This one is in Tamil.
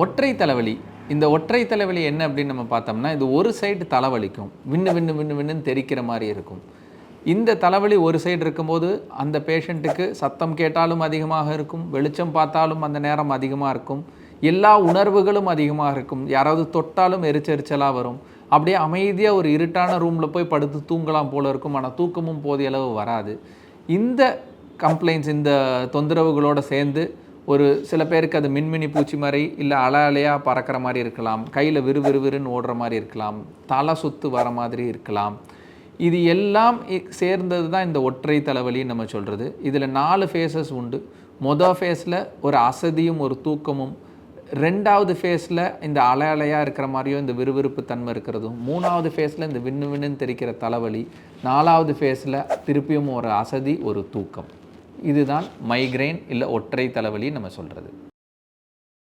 ஒற்றை தலைவலி. இந்த ஒற்றை தலைவலி என்ன அப்படின்னு நம்ம பார்த்தோம்னா, இது ஒரு சைடு தலைவலிக்கும். வின்னு வின்னு வின்னு வின்னுன்னு தெறிக்கிற மாரி இருக்கும். இந்த தலைவலி ஒரு சைடு இருக்கும்போது, அந்த பேஷண்ட்டுக்கு சத்தம் கேட்டாலும் அதிகமாக இருக்கும், வெளிச்சம் பார்த்தாலும் அந்த நேரம் அதிகமாக இருக்கும், எல்லா உணர்வுகளும் அதிகமாக இருக்கும். யாராவது தொட்டாலும் எரிச்செரிச்சலா வரும். அப்படியே அமைதியா ஒரு இருட்டான ரூம்ல போய் படுத்து தூங்கலாம் போல இருக்கும். ஆனா தூக்கமும் போதிய அளவு வராது. இந்த கம்ப்ளைண்ட்ஸ், இந்த தொந்தரவுகளோட சேர்ந்து ஒரு சில பேருக்கு அது மின்மினி பூச்சி மாரி, இல்ல அலை அலையா பறக்கிற மாரி இருக்கலாம். கையில விறுவிறுவிறுன்னு ஓடுற மாரி இருக்கலாம். தலை சுத்து வர மாதிரி இருக்கலாம். இது எல்லாம் சேர்ந்தது தான் இந்த ஒற்றை தலைவலின்னு நம்ம சொல்றது. இதில் 4 ஃபேஸஸ் உண்டு. ஃபேஸில் ஒரு அசதியும் ஒரு தூக்கமும், 2வது ஃபேஸில் இந்த அலை அலையா இருக்கிற மாதிரியோ இந்த விறுவிறுப்பு தன்மை இருக்கிறதும், 3வது ஃபேஸில் இந்த விண்ணு விண்ணுன்னு தெரிக்கிற தலைவலி, 4வது ஃபேஸில் திருப்பியும் ஒரு அசதி, ஒரு தூக்கம். இதுதான் மைக்ரேன் இல்லை ஒற்றை தலைவலின்னு நம்ம சொல்கிறது.